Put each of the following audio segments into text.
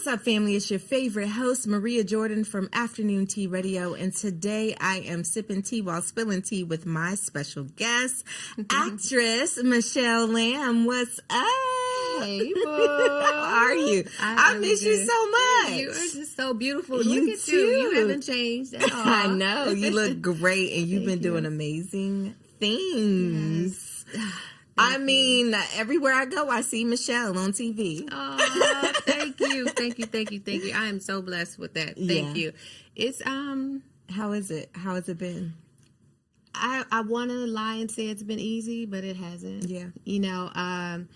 What's up, family? It's your favorite host, Maria Jordan from Afternoon Tea Radio, and today I am sipping tea while spilling tea with my special guest, actress Michelle Lamb. What's up? Hey, boy. How are you? I miss you so much. You are just so beautiful. You Look at too. You haven't changed at all. I know. You look great, and you've been doing amazing things. Yes. I mean, everywhere I go, I see Michelle on TV. Oh, thank you. I am so blessed with that. Thank you. It's How is it? How has it been? I want to lie and say it's been easy, but it hasn't. Yeah. You know,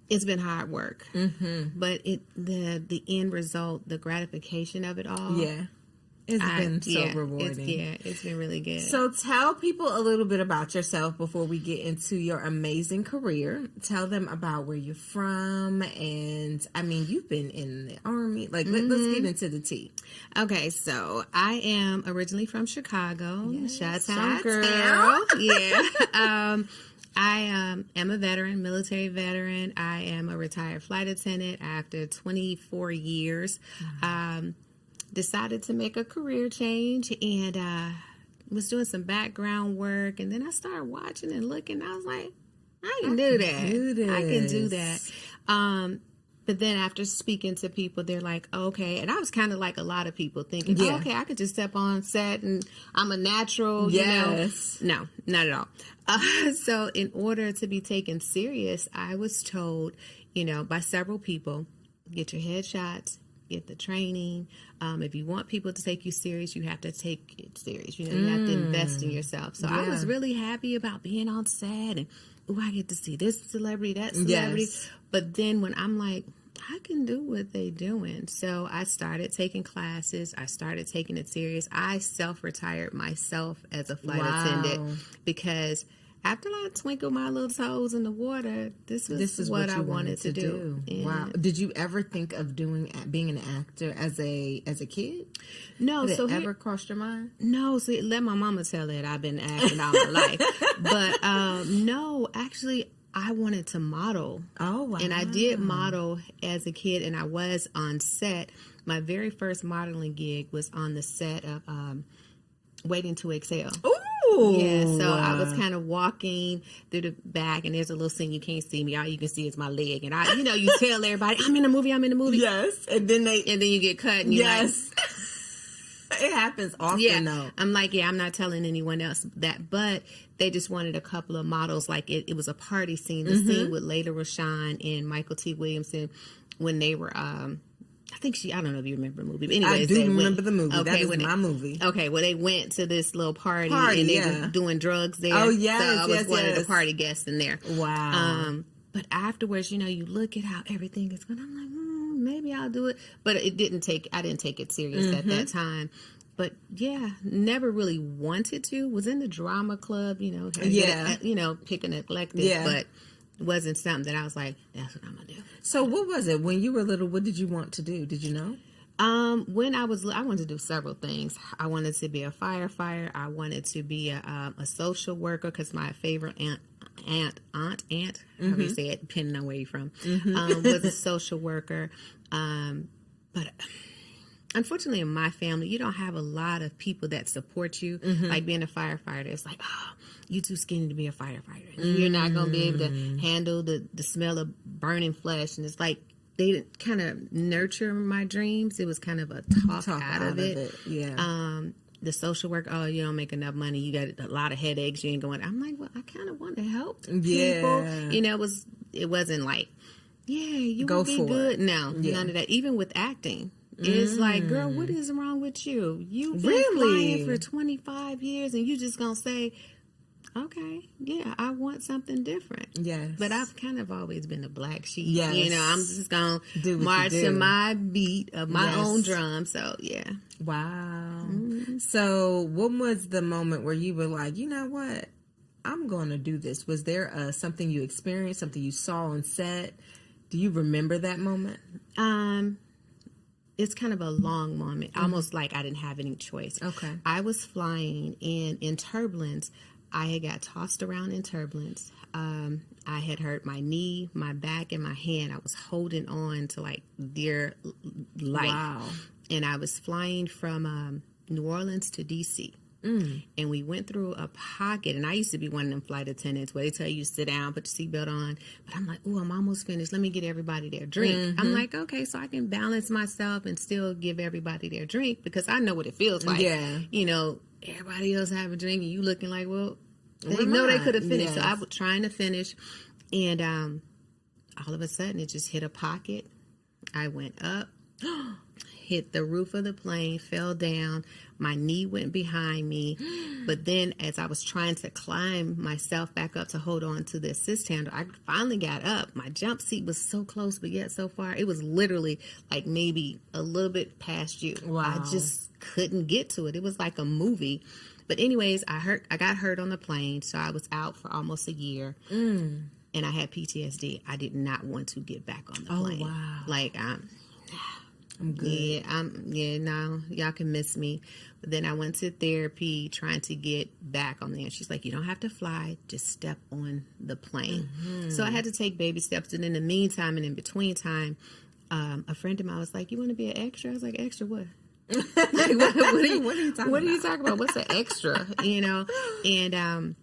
it's been hard work. Mm-hmm. But the end result, the gratification of it all. Yeah. It's been so rewarding. It's been really good. So tell people a little bit about yourself before we get into your amazing career. Tell them about where you're from. And, I mean, you've been in the Army. Like, let's get into the tea. Okay, so I am originally from Chicago. Yes. Chi-town girl. Yeah. I am a veteran, military veteran. I am a retired flight attendant after 24 years. Decided to make a career change and was doing some background work. And then I started watching and looking. I was like, I can do that. I can do that. But then after speaking to people, they're like, okay. And I was kind of like a lot of people thinking, oh, okay, I could just step on set and I'm a natural. Yes. You know? No, not at all. So in order to be taken serious, I was told, you know, by several people, get your headshots, get the training. If you want people to take you serious, you have to take it serious. You know, you have to invest in yourself. So I was really happy about being on set and, I get to see this celebrity, that celebrity. Yes. But then when I'm like, I can do what they doing. So I started taking classes. I started taking it serious. I self-retired myself as a flight attendant because after I twinkled my little toes in the water, this is what I wanted to do. Wow! Did you ever think of being an actor as a kid? No. Did it ever crossed your mind? No. So let my mama tell it. I've been acting all my life, but no. Actually, I wanted to model. Oh wow! And I did model as a kid, and I was on set. My very first modeling gig was on the set of Waiting to Exhale. Ooh. Yeah, so I was kind of walking through the back, and there's a little scene you can't see me. All you can see is my leg, and you tell everybody, I'm in the movie. Yes, and then you get cut, and you're it happens often, though. I'm like, I'm not telling anyone else that, but they just wanted a couple of models. Like it was a party scene, the scene with Layla Rashawn and Michael T. Williamson when they were. I don't know if you remember the movie. But anyways, I do remember the movie. Okay, that is my movie. Okay, well, they went to this little party and they were doing drugs there. Oh, yes, so I was one of the party guests in there. Wow. But afterwards, you look at how everything is going. I'm like, maybe I'll do it. But I didn't take it serious at that time. But never really wanted to. Was in the drama club, pick a neglected, but it wasn't something that I was like, that's what I'm going to do. So what was it? When you were little, what did you want to do? Did you know? When I wanted to do several things. I wanted to be a firefighter. I wanted to be a social worker because my favorite aunt, however you say it, depending on where you're from, was a social worker. But unfortunately, in my family, you don't have a lot of people that support you. Like being a firefighter, it's like, you too skinny to be a firefighter. You're not going to be able to handle the smell of burning flesh. And it's like they didn't kind of nurture my dreams. It was kind of a talk out of it. Yeah. The social work, you don't make enough money. You got a lot of headaches. You ain't going. I'm like, well, I kind of want to help people. It wasn't like, you go will be for good. It. No, none of that. Even with acting. It's like, girl, what is wrong with you? You've been flying for 25 years and you just going to say, okay, I want something different. Yes. But I've kind of always been a black sheep. Yes. I'm just going to march to my beat of my own drum. So, Wow. So when was the moment where you were like, you know what? I'm going to do this. Was there something you experienced, something you saw on set? Do you remember that moment? It's kind of a long moment, almost like I didn't have any choice. Okay. I was flying in turbulence. I had got tossed around in turbulence. I had hurt my knee, my back, and my hand. I was holding on to like dear life. Wow. And I was flying from New Orleans to D.C. And we went through a pocket. And I used to be one of them flight attendants where they tell you sit down, put your seatbelt on. But I'm like, oh, I'm almost finished. Let me get everybody their drink. I'm like, okay, so I can balance myself and still give everybody their drink because I know what it feels like. Yeah. You know, everybody else have a drink and you looking like, well, they know they could have finished. Yes. So I was trying to finish. And all of a sudden, it just hit a pocket. I went up, hit the roof of the plane, fell down. My knee went behind me. But then as I was trying to climb myself back up to hold on to the assist handle, I finally got up. My jump seat was so close, but yet so far. It was literally like maybe a little bit past you. Wow. I just couldn't get to it. It was like a movie. But anyways, I got hurt on the plane, so I was out for almost a year. And I had PTSD. I did not want to get back on the plane. Oh, wow. Like, I'm good. No, y'all can miss me. But then I went to therapy trying to get back on there. She's like, you don't have to fly, just step on the plane. So I had to take baby steps. And in the meantime and in between time, a friend of mine was like, you want to be an extra? I was like, extra what? Like, what are you talking about? What's an extra? You know? And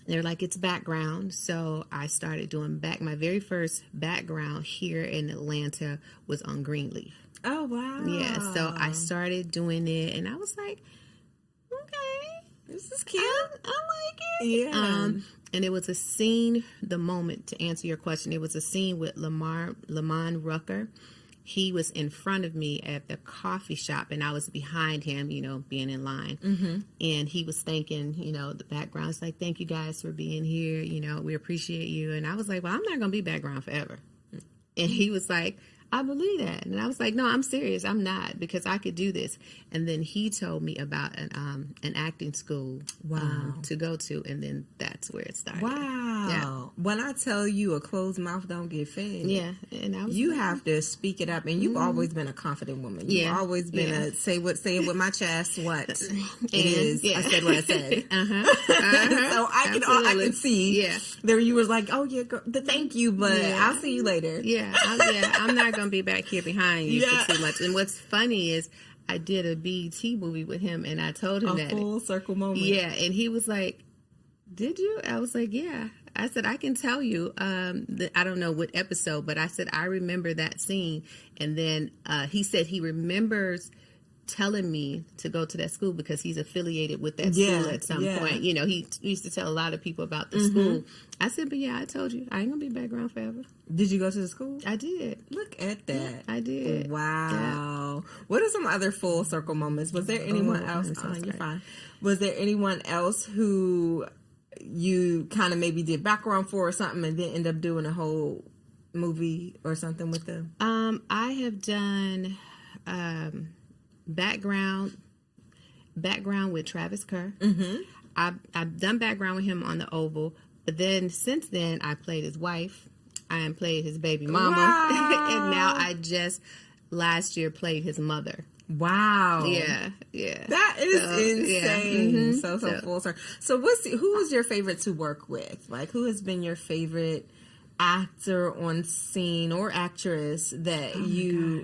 they're like, it's background. So I started doing my very first background here in Atlanta was on Greenleaf. Oh, wow. Yeah, so I started doing it, and I was like, okay, this is cute. I like it. Yeah. And it was a scene, the moment, to answer your question, it was a scene with Lamont Rucker. He was in front of me at the coffee shop, and I was behind him, you know, being in line. And he was thanking, you know, the background. It's like, thank you guys for being here. You know, we appreciate you. And I was like, well, I'm not going to be background forever. And he was like, I believe that. And I was like, no, I'm serious. I'm not, because I could do this. And then he told me about an acting school to go to. And then that's where it started. Wow. Yeah. When I tell you a closed mouth don't get fed. Yeah. And I was you have to speak it up. And you've always been a confident woman. You've always been a say it with my chest, what it is. I said what I said. So I can see there you was like, oh yeah, girl, thank you, but I'll see you later. I'm not going to be back here behind you for too much. And what's funny is I did a BET movie with him, and I told him that. A full circle moment. Yeah, and he was like, did you? I was like, yeah. I said, I can tell you, I don't know what episode, but I said, I remember that scene. And then he said he remembers telling me to go to that school because he's affiliated with that school at some point. You know, he used to tell a lot of people about the school. I said, but I told you, I ain't going to be background forever. Did you go to the school? I did. Look at that. Yeah, I did. Wow. Yeah. What are some other full circle moments? Was there anyone else? You're fine. Was there anyone else who you kind of maybe did background for or something and then end up doing a whole movie or something with them? I have done background with Travis Kerr. I've done background with him on the Oval, but then since then I played his wife. I played his baby mama. Wow. And now I just last year played his mother. Wow. Yeah. That is insane. So full circle. So who was your favorite to work with? Like, who has been your favorite actor on scene or actress that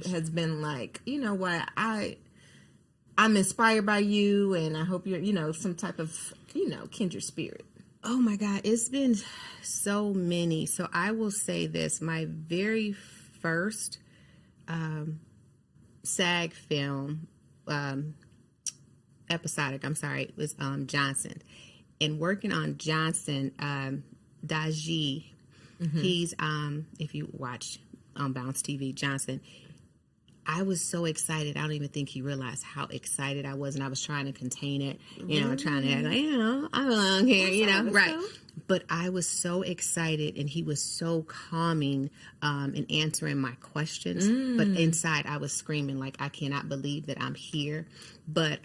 has been like, you know what, I'm inspired by you, and I hope you're, you know, some type of, you know, kindred spirit. Oh my God, it's been so many. So I will say this, my very first SAG film, episodic, was Johnson. And working on Johnson, Daji, he's, if you watch on Bounce TV, Johnson, I was so excited. I don't even think he realized how excited I was. And I was trying to contain it, you know, trying to act like, you know, I belong here, you know, right. But I was so excited, and he was so calming in answering my questions. But inside I was screaming, like, I cannot believe that I'm here. But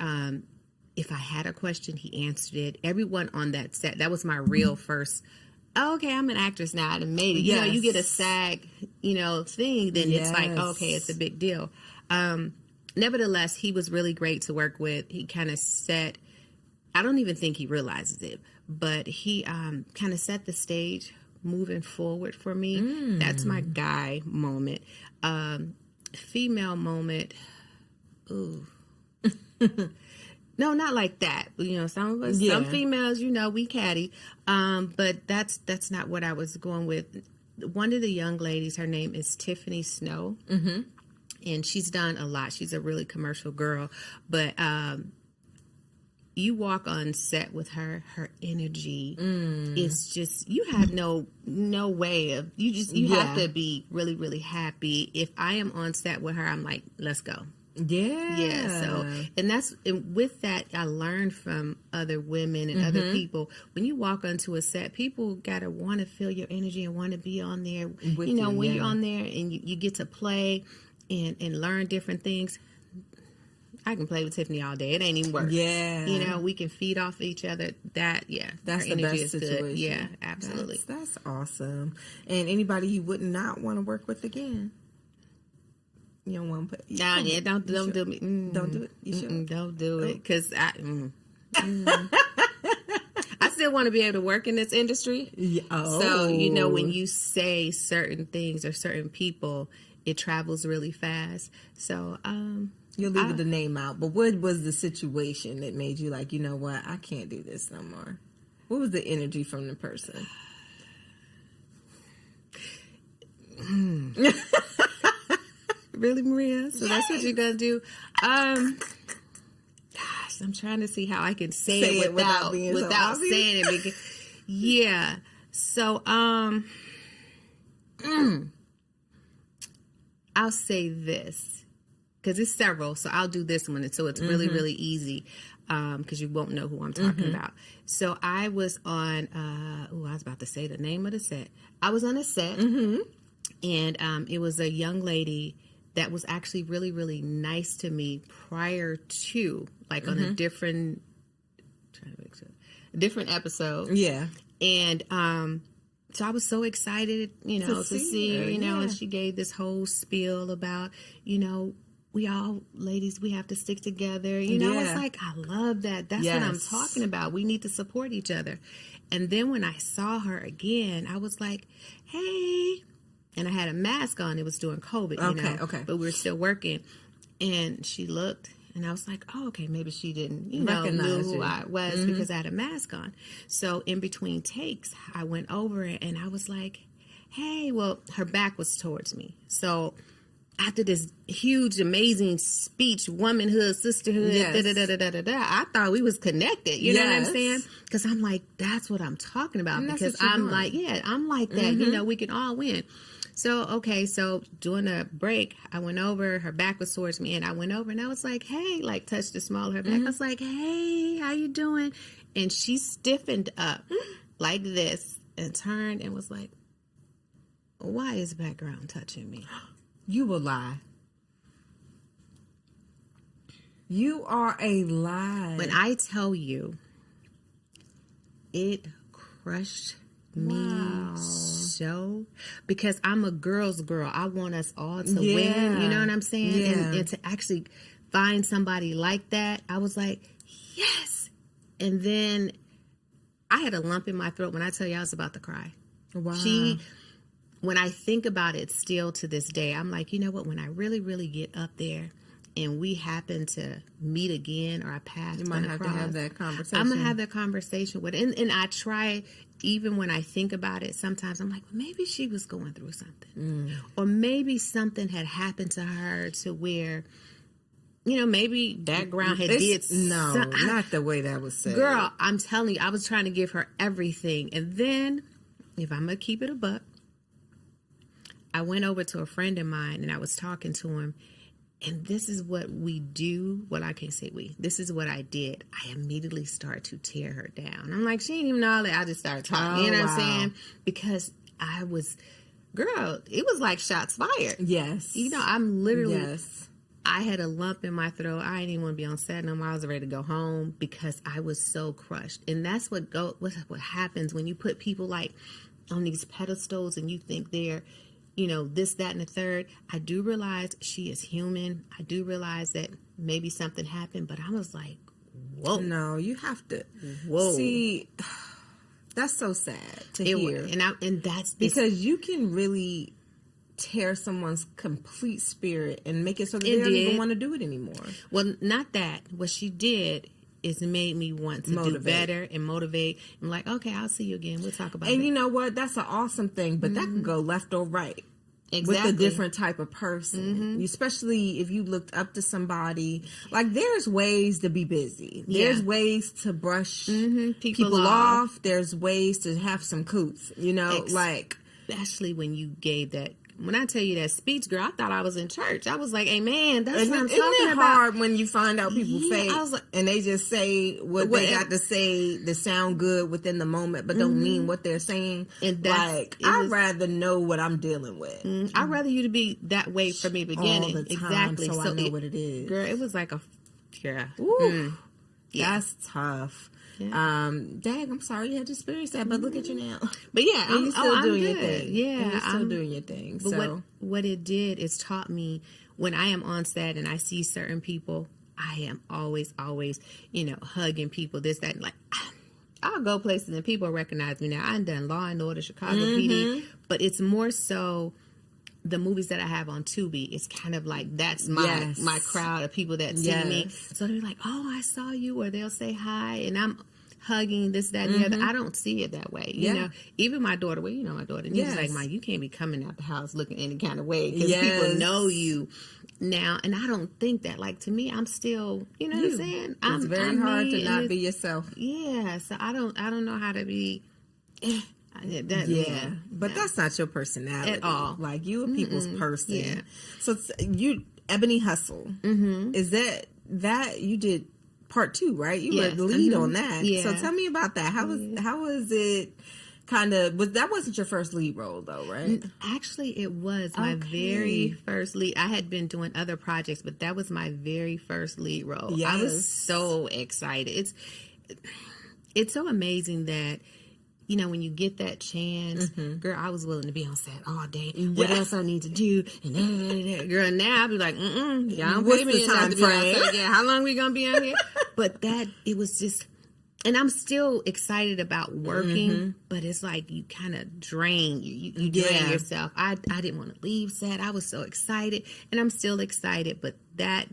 if I had a question, he answered it. Everyone on that set, that was my real first, okay, I'm an actress now. I made it. You know, you get a SAG, you know, thing, then it's like, okay, it's a big deal. Nevertheless, he was really great to work with. He kind of set I don't even think he realizes it, but he kind of set the stage moving forward for me. That's my guy moment. Female moment. Ooh. No, not like that. You know, some of us, some females, you know, we catty. But that's not what I was going with. One of the young ladies, her name is Tiffany Snow. And she's done a lot. She's a really commercial girl. But you walk on set with her energy is just, you have no way of, you have to be really, really happy. If I am on set with her, I'm like, let's go. So, and with that, I learned from other women and other people. When you walk onto a set, people gotta want to feel your energy and want to be on there. With you know, when you're on there and you get to play and learn different things. I can play with Tiffany all day. It ain't even work. You know, we can feed off each other. That's the best situation. Good. Yeah, absolutely. That's awesome. And anybody you would not want to work with again? You don't want to put. Don't do me. Don't do it. You sure? Don't do it, because I still want to be able to work in this industry. So you know, when you say certain things or certain people, it travels really fast. So you'll leave the name out. But what was the situation that made you like, you know what, I can't do this no more? What was the energy from the person? Really, Maria? So that's what you're going to do? Gosh, I'm trying to see how I can say it without saying it. Because, yeah. So, I'll say this, because it's several. So I'll do this one. So it's really, really easy, because you won't know who I'm talking about. So I was on, I was about to say the name of the set. I was on a set, and it was a young lady that was actually really, really nice to me prior to, like on a different episode. Yeah. And so I was so excited, you know, to see her, you know, and she gave this whole spiel about, you know, we all ladies, we have to stick together. You know, it's like, I love that. That's what I'm talking about. We need to support each other. And then when I saw her again, I was like, hey. And I had a mask on. It was during COVID, you know. But we were still working. And she looked, and I was like, oh, okay, maybe she didn't, you know, knew who I was because I had a mask on. So in between takes, I went over and I was like, hey, well, her back was towards me. So after this huge, amazing speech, womanhood, sisterhood, I thought we was connected. You know what I'm saying? Because I'm like, that's what I'm talking about. Because I'm like, I'm like that. You know, we can all win. So, so during a break, I went over, her back was towards me, and I went over, and I was like, hey, like touched the small of her back. I was like, hey, how you doing? And she stiffened up like this and turned and was like, why is background touching me? You will lie. You are a lie. When I tell you, it crushed me so, because I'm a girl's girl. I want us all to win. You know what I'm saying? And to actually find somebody like that, I was like, yes. And then I had a lump in my throat. When I tell you, I was about to cry. Wow. When I think about it still to this day, I'm like, you know what? When I really, really get up there and we happen to meet again, or our paths, you might have to have that conversation. I'm gonna have that conversation with, and I try. Even when I think about it, sometimes I'm like, well, maybe she was going through something, or maybe something had happened to her to where, you know, maybe background had not the way that was said. Girl, I'm telling you, I was trying to give her everything, and then, if I'm gonna keep it a buck, I went over to a friend of mine and I was talking to him. And this is what we do. Well, I can't say we. This is what I did. I immediately started to tear her down. I'm like, she ain't even know that. I just started talking. You know what I'm saying? Because I was, girl, it was like shots fired. Yes. You know, I'm literally, I had a lump in my throat. I didn't even want to be on set no more. I was ready to go home because I was so crushed. And that's what happens when you put people like on these pedestals and you think they're, you know, this, that, and the third. I do realize she is human. I do realize that maybe something happened, but I was like, whoa. No, you have to. Whoa. See, that's so sad to hear. And that's because you can really tear someone's complete spirit and make it so that they don't even want to do it anymore. Well, not that. What she did is made me want to do better and motivate. I'm like, okay, I'll see you again. We'll talk about it. And you know what? That's an awesome thing, but that can go left or right. Exactly. With a different type of person, especially if you looked up to somebody. Like, there's ways to be busy. There's ways to brush people off. There's ways to have some coots, you know, especially when you gave that. When I tell you that speech, girl, I thought I was in church. I was like, hey, man, that's what I'm talking about. Isn't it hard when you find out people fake and they just say what they got to say to sound good within the moment, but don't mean what they're saying? And I'd rather know what I'm dealing with. I'd rather you to be that way from the beginning. All the time, exactly. So I know what it is. Girl, it was like that's tough. Yeah. Dag, I'm sorry you had to experience that, but look at you now. But yeah, I'm still doing your good. thing. Yeah, you're still doing your thing. But so what it did is taught me when I am on set and I see certain people, I am always, hugging people. This, that, and like I'll go places and people recognize me now. I've done Law and Order, Chicago PD, but it's more so. The movies that I have on Tubi, it's kind of like that's my crowd of people that see me. So they're like, "Oh, I saw you," or they'll say hi, and I'm hugging this, that, and the other. I don't see it that way, you know. Even my daughter, well, you know my daughter, and she's like, "Mom, you can't be coming out the house looking any kind of way because people know you now." And I don't think that. Like, to me, I'm still, you know what I'm saying? It's very hard to not be yourself. Yeah, so I don't know how to be. But that's not your personality at all. Like, you a people's person. Yeah. So you, Ebony Hustle, is that you did part 2, right? You were the lead on that. Yeah. So tell me about that. How was it? That wasn't your first lead role though, right? Actually, it was my very first lead. I had been doing other projects, but that was my very first lead role. Yes. I was so excited. It's so amazing that. You know, when you get that chance, girl, I was willing to be on set all day. What else I need to do? And girl, now I'll be like, y'all don't pay me enough to be on set. Yeah, how long we gonna be on here? But it was just, and I'm still excited about working, but it's like you kind of drain you drain yourself. I didn't want to leave set. I was so excited, and I'm still excited. But that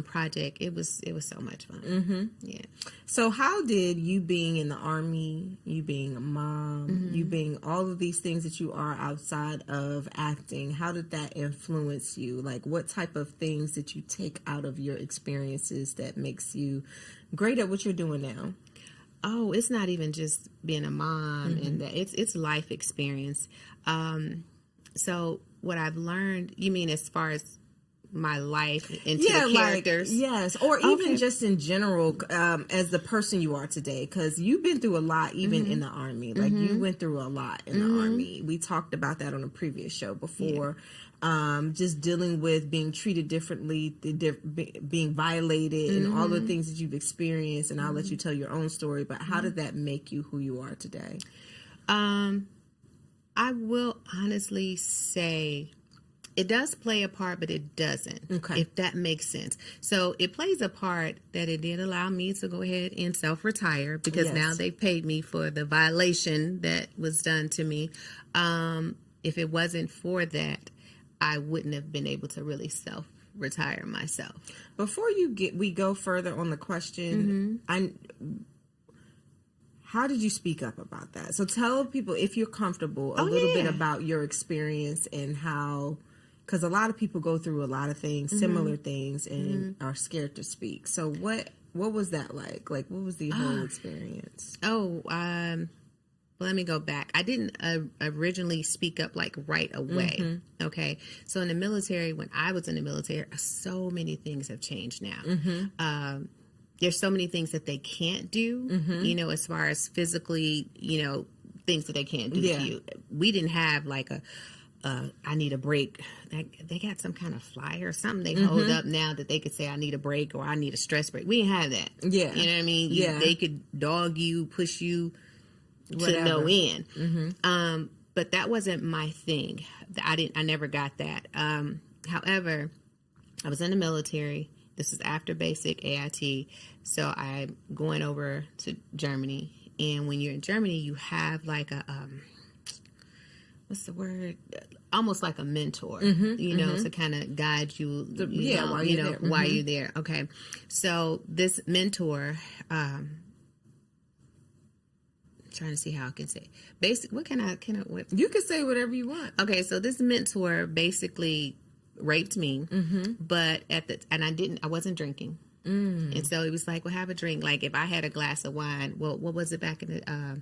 project, it was so much fun. Yeah. So how did you being in the Army, you being a mom, you being all of these things that you are outside of acting, how did that influence you? Like, what type of things did you take out of your experiences that makes you great at what you're doing now? Oh, it's not even just being a mom and that it's life experience. So what I've learned, you mean as far as my life into the characters? Like, yes, or even just in general as the person you are today, because you've been through a lot even in the Army. Like you went through a lot in the Army. We talked about that on a previous show before. Just dealing with being treated differently, being violated, and all the things that you've experienced. And I'll let you tell your own story. But how did that make you who you are today? I will honestly say it does play a part, but it doesn't. Okay. If that makes sense. So it plays a part that it did allow me to go ahead and self-retire because now they've paid me for the violation that was done to me. If it wasn't for that, I wouldn't have been able to really self-retire myself. Before we go further on the question, how did you speak up about that? So tell people, if you're comfortable, a little bit about your experience and how, because a lot of people go through a lot of things, similar things, and are scared to speak. So what was that like? Like, what was the whole experience? Let me go back. I didn't originally speak up like right away. Okay. So in the military, when I was in the military, so many things have changed now. There's so many things that they can't do, you know, as far as physically, you know, things that they can't do to you. We didn't have like I need a break. They got some kind of flyer or something they hold up now that they could say, I need a break or I need a stress break. We didn't have that. Yeah. You know what I mean? They could dog you, push you, to no end. But that wasn't my thing. I never got that. However, I was in the military this is after basic AIT. So I'm going over to Germany. And when you're in Germany, you have like a, what's the word? Almost like a mentor, you know, to kind of guide you, while you're there. Okay. So this mentor, trying to see how I can say. Basically, what you can say whatever you want. Okay, so this mentor basically raped me, but I wasn't drinking, and so he was like, "Well, have a drink." Like if I had a glass of wine, well, what was it back in the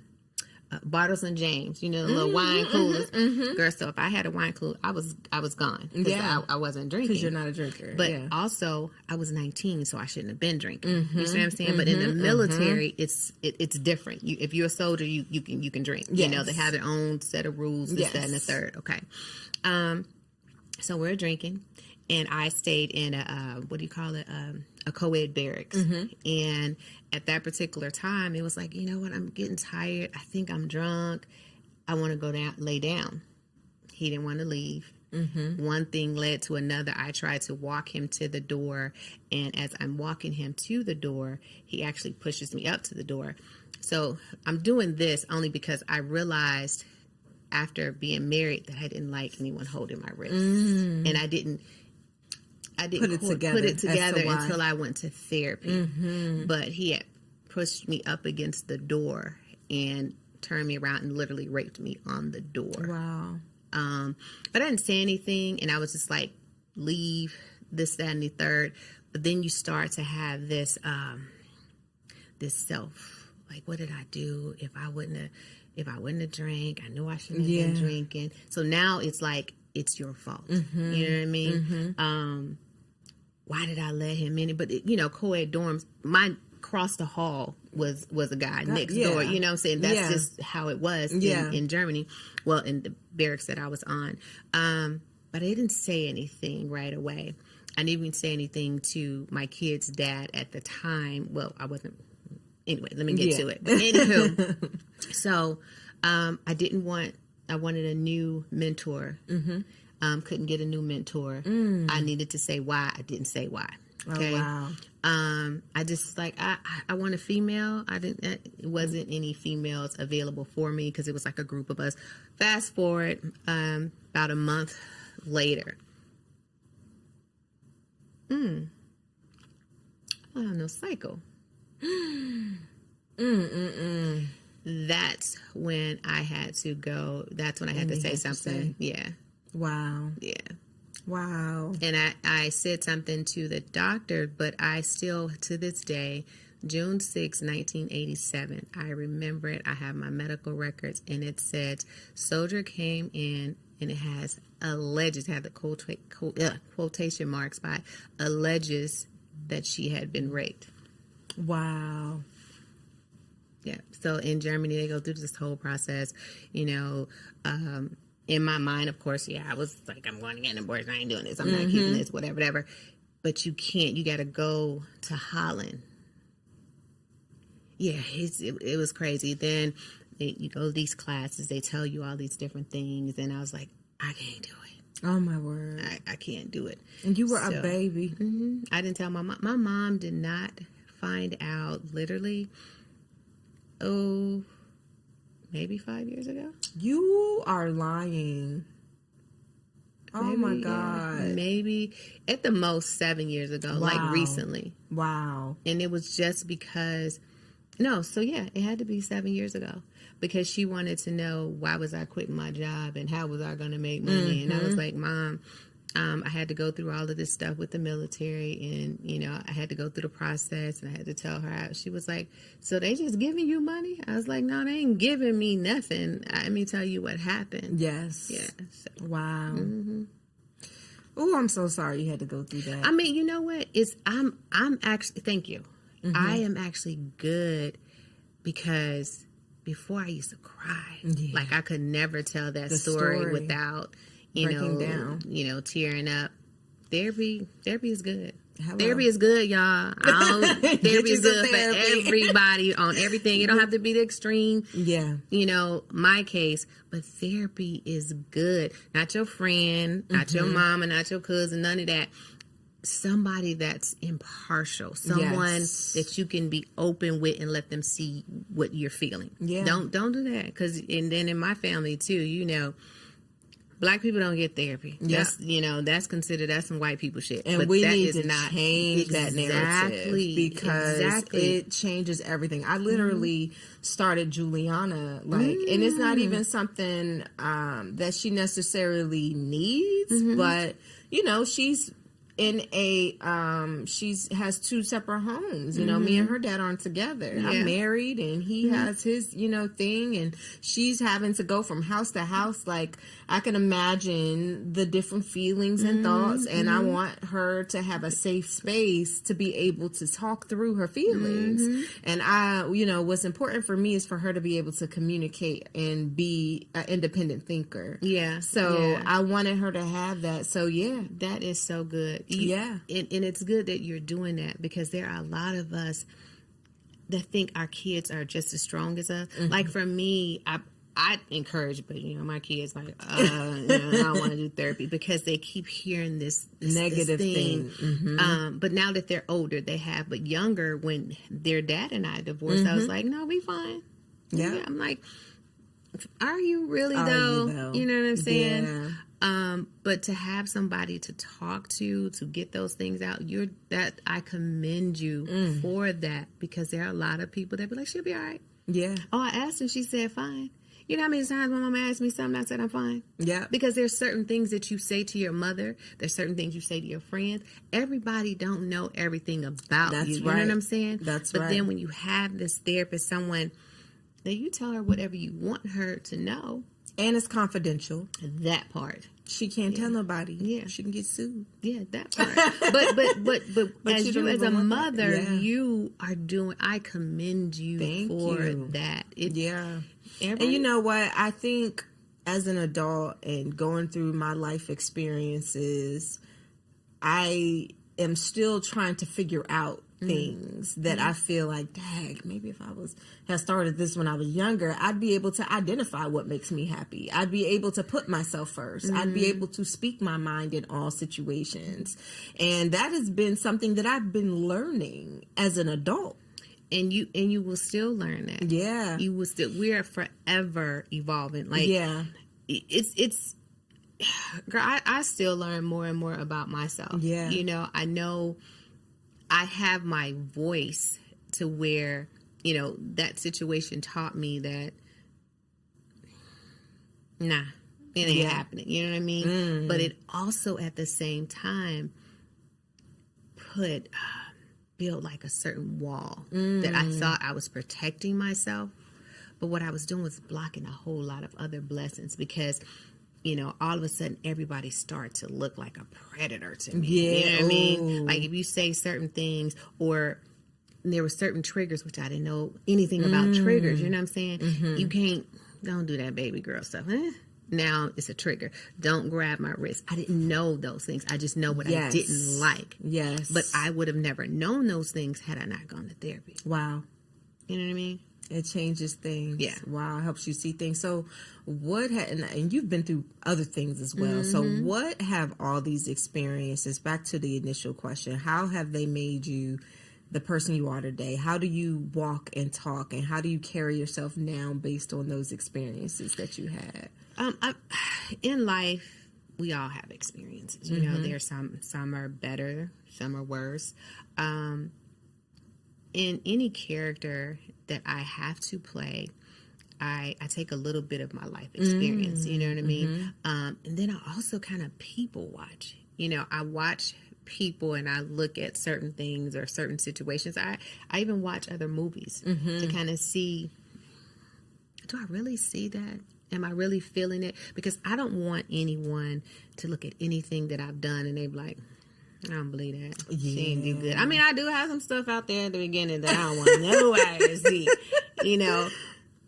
Bartles and James, you know, the little wine coolers, girl. So if I had a wine cooler, I was gone. Yeah, I wasn't drinking because you're not a drinker. But also, I was 19, so I shouldn't have been drinking. You see what I'm saying? But in the military, it's different. If you're a soldier, you can drink. Yes. You know, they have their own set of rules. This, that, and the third. Okay. So we're drinking, and I stayed in a a co-ed barracks, and at that particular time, it was like, you know what, I'm getting tired. I think I'm drunk. I want to go down, lay down. He didn't want to leave. One thing led to another. I tried to walk him to the door, and as I'm walking him to the door, he actually pushes me up to the door. So I'm doing this only because I realized after being married that I didn't like anyone holding my wrist, and I didn't put it together until I went to therapy. But he had pushed me up against the door and turned me around and literally raped me on the door. Wow. But I didn't say anything, and I was just like, leave, this, that, and the third. But then you start to have this this self, like, what did I do? If I wouldn't have drank, I knew I shouldn't have been drinking. So now it's like, it's your fault. You know what I mean? Why did I let him in? But co-ed dorms, across the hall was a guy next door. You know what I'm saying? That's just how it was in Germany. Well, in the barracks that I was on. But I didn't say anything right away. I didn't even say anything to my kid's dad at the time. Well, I wasn't. Anyway, let me get to it. But anywho, so I wanted a new mentor. Couldn't get a new mentor. I needed to say why. I didn't say why. Okay. Oh, wow. I just I want a female. It wasn't any females available for me because it was like a group of us. Fast forward about a month later. I don't know, cycle. That's when I had to go. That's when I had to say something. Yeah. Wow. Yeah. Wow. And I said something to the doctor, but I still, to this day, June 6, 1987, I remember it. I have my medical records, and it said, soldier came in, and it has alleges, had the quotation marks by alleges that she had been raped. Wow. Yeah. So in Germany, they go through this whole process, in my mind, of course, I was like, I'm going to get an abortion. I ain't doing this. I'm not keeping this, whatever. But you can't. You got to go to Holland. Yeah, it was crazy. Then you go to these classes. They tell you all these different things. And I was like, I can't do it. Oh, my word. I can't do it. And you were a baby. I didn't tell my mom. My mom did not find out literally, maybe 5 years ago. You are lying. Oh, my God. Maybe at the most 7 years ago, like recently. Wow. And it was just because, it had to be 7 years ago because she wanted to know why was I quitting my job and how was I going to make money. And I was like, Mom, I had to go through all of this stuff with the military and, I had to go through the process and I had to tell her out. She was like, so they just giving you money? I was like, no, they ain't giving me nothing. Let me tell you what happened. Yes. Yeah. So. Wow. Oh, I'm so sorry you had to go through that. I mean, you know what? I'm actually, thank you. I am actually good because before I used to cry. Yeah. Like I could never tell that story without breaking down, tearing up. Therapy is good. Hello. Therapy is good, y'all. Therapy is good for everybody on everything. It don't have to be the extreme. Yeah. My case, but therapy is good. Not your friend, not your mama, not your cousin, none of that. somebody that's impartial, someone that you can be open with and let them see what you're feeling. Yeah. Don't do that, because and then in my family too, you know, Black people don't get therapy. Yeah. That's considered, that's some white people shit. And but we that need is to not change that narrative, because it changes everything. I literally started Juliana, like, and it's not even something that she necessarily needs, but you know, she's in a she's has 2 separate homes. You know, me and her dad aren't together. Yeah. I'm married and he has his, you know, thing, and she's having to go from house to house. Like, I can imagine the different feelings and thoughts, and I want her to have a safe space to be able to talk through her feelings. And I, you know, what's important for me is for her to be able to communicate and be an independent thinker. Yeah. So I wanted her to have that. So yeah, that is so good. Yeah. And it's good that you're doing that, because there are a lot of us that think our kids are just as strong as us. Like for me, I encourage, but you know, my kids like, you know, I don't want to do therapy, because they keep hearing this negative thing. But now that they're older, they have, but younger, when their dad and I divorced, I was like, no, we fine. Yeah. I'm like, are you really though? You know what I'm saying? Yeah. But to have somebody to talk to get those things out, I commend you for that, because there are a lot of people that be like, she'll be all right. Yeah. Oh, I asked her, she said fine. You know how many times my mama asked me something, I said I'm fine? Yeah. Because there's certain things that you say to your mother, there's certain things you say to your friends. Everybody don't know everything about you. You know what I'm saying? But then when you have this therapist, someone that you tell her whatever you want her to know. And it's confidential. That part. She can't tell nobody. Yeah. She can get sued. Yeah, that part. But as you as a mother, you are doing, I commend you for that. And you know what? I think as an adult and going through my life experiences, I am still trying to figure out things that I feel like, dang, maybe if I had started this when I was younger, I'd be able to identify what makes me happy. I'd be able to put myself first. I'd be able to speak my mind in all situations. And that has been something that I've been learning as an adult. And you will still learn that. Yeah. You will still, we are forever evolving. Like, it's girl, I still learn more and more about myself. Yeah. You know I have my voice to where, you know, that situation taught me that, nah, it ain't happening. You know what I mean? But it also at the same time built like a certain wall that I thought I was protecting myself. But what I was doing was blocking a whole lot of other blessings, because you know, all of a sudden everybody starts to look like a predator to me. Yeah. You know what I mean? Like if you say certain things, or there were certain triggers, which I didn't know anything about triggers. You know what I'm saying? You don't do that baby girl stuff. Now it's a trigger. Don't grab my wrist. I didn't know those things. I just know what I didn't like. Yes. But I would have never known those things had I not gone to therapy. Wow. You know what I mean? It changes things. Yeah. Wow. It helps you see things. So and you've been through other things as well. So what have all these experiences, back to the initial question, how have they made you the person you are today? How do you walk and talk, and how do you carry yourself now based on those experiences that you had? In life, we all have experiences. You know, there's some are better, some are worse. In any character that I have to play, I take a little bit of my life experience, you know what I mean? And then I also kind of people watch. You know, I watch people and I look at certain things or certain situations. I even watch other movies to kind of see, do I really see that? Am I really feeling it? Because I don't want anyone to look at anything that I've done and they be like, I don't believe that. She ain't do good. I mean, I do have some stuff out there at the beginning that I don't want nobody to see, you know.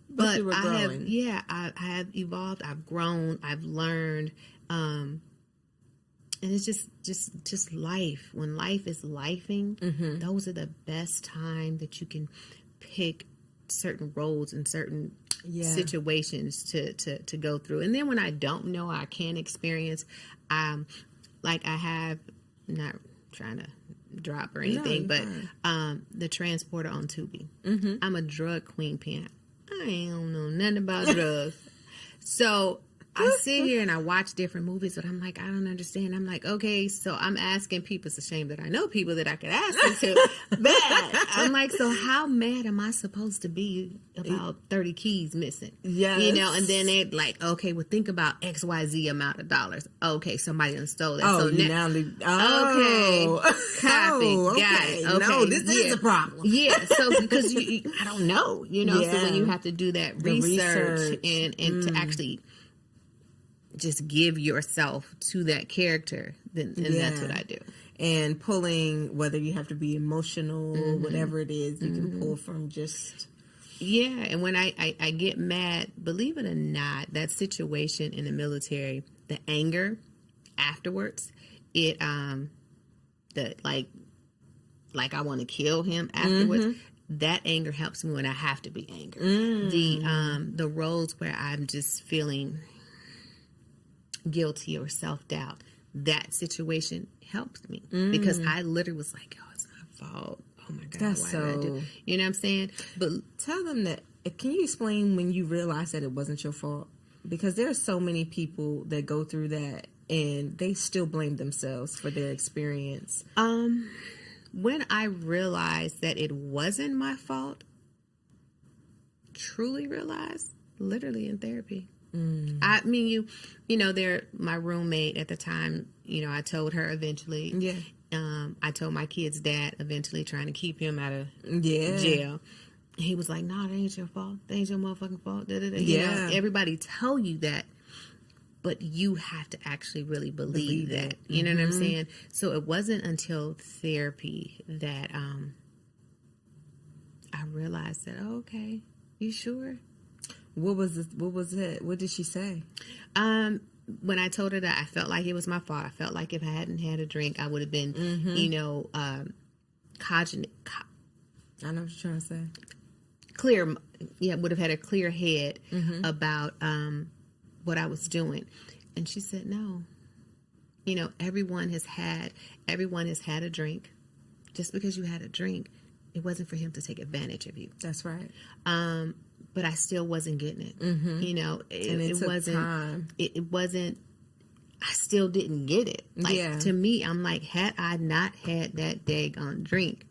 But I have evolved. I've grown. I've learned. And it's just life. When life is lifing, those are the best time that you can pick certain roles and certain situations to go through. And then when I don't know, I can experience, like I have, not trying to drop or anything, but the transporter on Tubi. I'm a drug queen, Pam. I don't know nothing about drugs. So I sit here and I watch different movies, but I'm like, I don't understand. I'm like, okay, so I'm asking people. It's a shame that I know people that I could ask them to. Bad. I'm like, so how mad am I supposed to be about 30 keys missing? Yes. You know, and then they're like, okay, well, think about XYZ amount of dollars. Okay, somebody done stole that. Oh, so now, okay. Copy. Okay. Got it. Okay. No, this is a problem. Yeah, so because I don't know, you know, so when you have to do that research and to actually just give yourself to that character, then that's what I do. And pulling, whether you have to be emotional, whatever it is, you can pull from just... Yeah, and when I get mad, believe it or not, that situation in the military, the anger afterwards, it, like I want to kill him afterwards, that anger helps me when I have to be angry. The roles where I'm just feeling guilty or self-doubt, that situation helps me because I literally was like, oh, it's my fault. Oh my God, that's why so... did I do? You know what I'm saying? But tell them that, can you explain when you realized that it wasn't your fault? Because there are so many people that go through that and they still blame themselves for their experience. When I realized that it wasn't my fault, truly realized, literally in therapy. I mean, you know, my roommate at the time, you know, I told her eventually. Yeah. I told my kid's dad eventually, trying to keep him out of jail. He was like, "No, that ain't your fault. That ain't your motherfucking fault." You know, everybody tell you that, but you have to actually really believe that. You know what I'm saying? So it wasn't until therapy that I realized that, oh, okay, you sure? What was it? What did she say? When I told her that I felt like it was my fault, I felt like if I hadn't had a drink, I would have been, you know, cognate. I know what you're trying to say. Clear, would have had a clear head about what I was doing. And she said, no. You know, everyone has had a drink. Just because you had a drink, it wasn't for him to take advantage of you. That's right. But I still wasn't getting it. You know, it wasn't time. It wasn't. I still didn't get it. Like to me, I'm like, had I not had that daggone drink,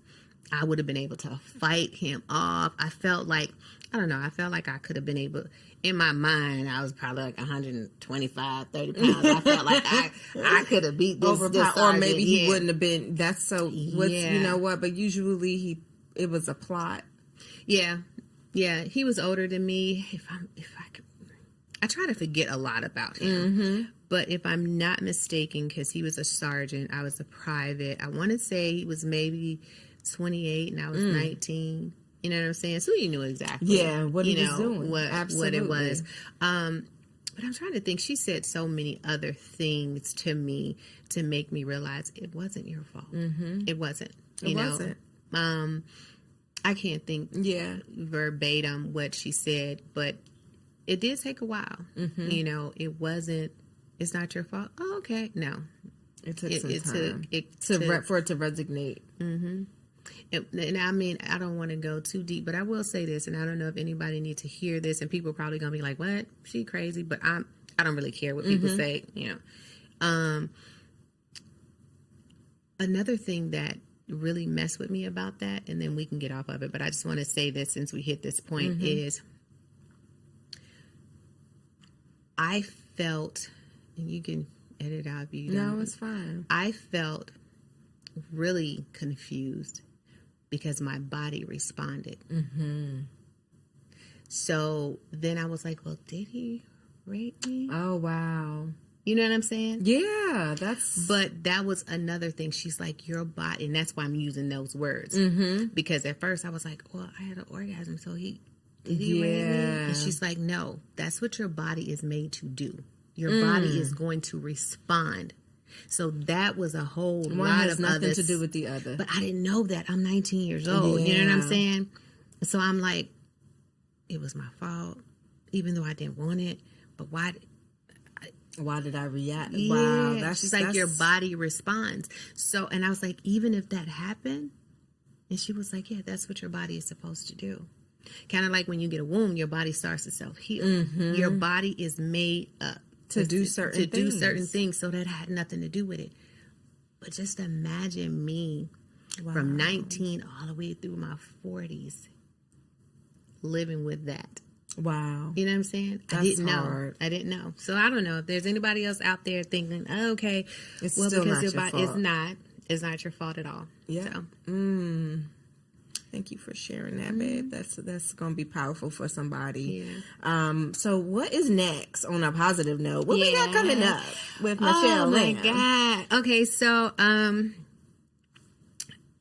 I would have been able to fight him off. I felt like I could have been able. In my mind, I was probably like 125, 30 pounds. I felt like I could have beat this sergeant. Or maybe he wouldn't have been. That's so. You know what? But usually it was a plot. Yeah. Yeah, he was older than me. If I could, I try to forget a lot about him. But if I'm not mistaken, because he was a sergeant, I was a private. I want to say he was maybe 28 and I was 19. You know what I'm saying? So you knew exactly. Yeah, what he was doing. What it was. But I'm trying to think. She said so many other things to me to make me realize it wasn't your fault. It wasn't. It wasn't. I can't think verbatim what she said, but it did take a while. You know, it's not your fault. Oh, okay. No. It took some time for it to resonate. And I mean, I don't want to go too deep, but I will say this, and I don't know if anybody needs to hear this, and people are probably going to be like, what? She crazy, but I don't really care what people say, you know. Another thing that really messed with me about that, and then we can get off of it, but I just want to say this since we hit this point, is I felt, and you can edit out if you don't. No, it's fine. I felt really confused because my body responded. So then I was like, well, did he rape me? Oh, wow. You know what I'm saying? Yeah, But that was another thing. She's like, your body, and that's why I'm using those words. Because at first I was like, well, I had an orgasm, so did he rape me? And she's like, no, that's what your body is made to do. Your body is going to respond. So that was a whole lot of nothing to do with the other. But I didn't know that. I'm 19 years old. You know what I'm saying? So I'm like, it was my fault, even though I didn't want it. But why? Why did I react? Yeah. Wow. That's She's like, your body responds. So, and I was like, even if that happened, and she was like, yeah, that's what your body is supposed to do. Kind of like when you get a wound, your body starts to self-heal. Mm-hmm. Your body is made up to do certain things. So that had nothing to do with it. But just imagine me from 19 all the way through my 40s living with that. Wow. You know what I'm saying? That's hard. I didn't know. So I don't know if there's anybody else out there thinking, oh, okay, it's still not your fault. It's not your fault at all. Yeah. So. Thank you for sharing that, babe. That's going to be powerful for somebody. Yeah. So what is next on a positive note? What we got coming up with Michelle Lamb? Oh my God. Okay. So,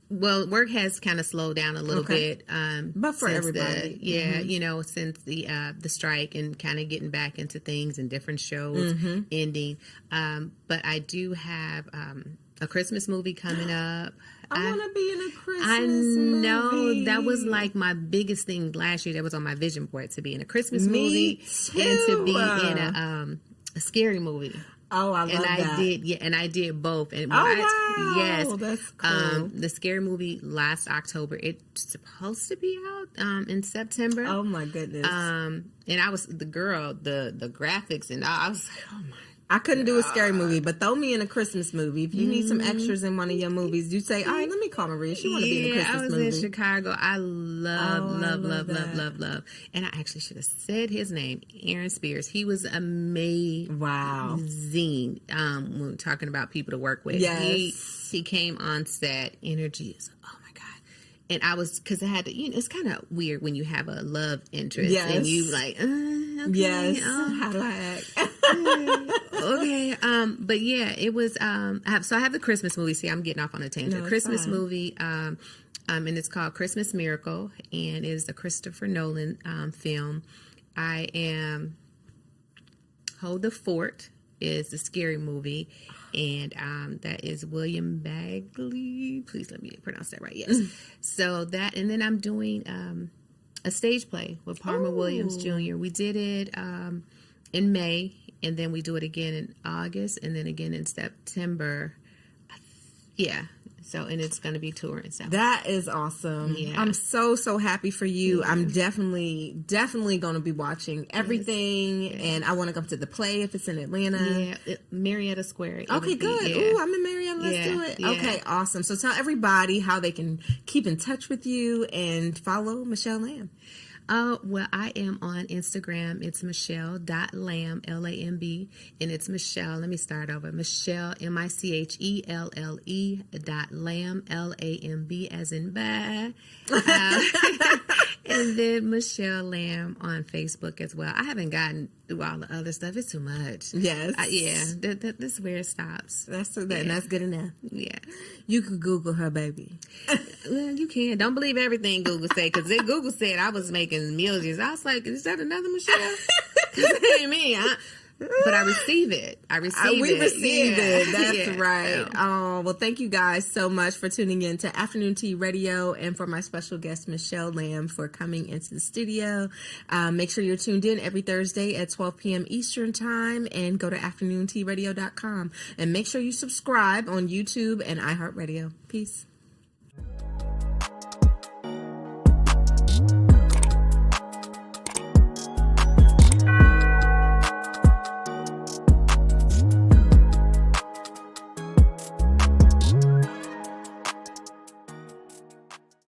well, work has kind of slowed down a little bit. But for everybody. You know, since the strike and kind of getting back into things and different shows ending. But I do have a Christmas movie coming up. I want to be in a Christmas movie. That was like my biggest thing last year. That was on my vision board, to be in a Christmas movie and to be in a scary movie. Oh, I love that. And I did both. And wow. Yes. That's cool. The scary movie last October. It's supposed to be out in September. Oh my goodness. And I was the girl, the graphics, and I was like, oh my. I couldn't do a scary movie, but throw me in a Christmas movie. If you need some extras in one of your movies, you say, all right, let me call Maria. She want to be in a Christmas movie. I was in Chicago. I love. And I actually should have said his name, Aaron Spears. He was amazing. Wow. When we're talking about people to work with. Yes. He came on set. Energy is, oh my God. And I was, because I had to, it's kind of weird when you have a love interest. Yes. And you like, okay. Yes. How do I act? Okay. But yeah, it was, I have the Christmas movie. See, I'm getting off on a tangent. No, Christmas movie, and it's called Christmas Miracle, and it's a Christopher Nolan film. I am Hold the Fort is the scary movie, and that is William Bagley. Please let me pronounce that right. Yes. So that, and then I'm doing a stage play with Palmer Williams Jr. We did it in May, and then we do it again in August, and then again in September. Yeah. So, and it's going to be touring. So that is awesome. Yeah. I'm so happy for you. Yeah. I'm definitely going to be watching everything. Yes. And I want to come to the play if it's in Atlanta. Yeah. Marietta Square. Okay, good. Ooh, I'm in Marietta. Let's do it. Yeah. Okay, awesome. So tell everybody how they can keep in touch with you and follow Michelle Lamb. Well, I am on Instagram. It's Michelle.Lamb, Lamb, and it's Michelle. Let me start over. Michelle, MICHELLE.Lamb, LAMB, as in bye. And then Michelle Lamb on Facebook as well. I haven't gotten through all the other stuff. It's too much. Yes. This is where it stops. That's good enough. Yeah. You could Google her, baby. Well, you can. Don't believe everything Google say, because Google said I was making millions. I was like, is that another Michelle? That ain't me. But I receive it. We receive it. That's right. Oh, well, thank you guys so much for tuning in to Afternoon Tea Radio, and for my special guest, Michelle Lamb, for coming into the studio. Make sure you're tuned in every Thursday at 12 p.m. Eastern Time, and go to afternoontearadio.com. And make sure you subscribe on YouTube and iHeartRadio. Peace.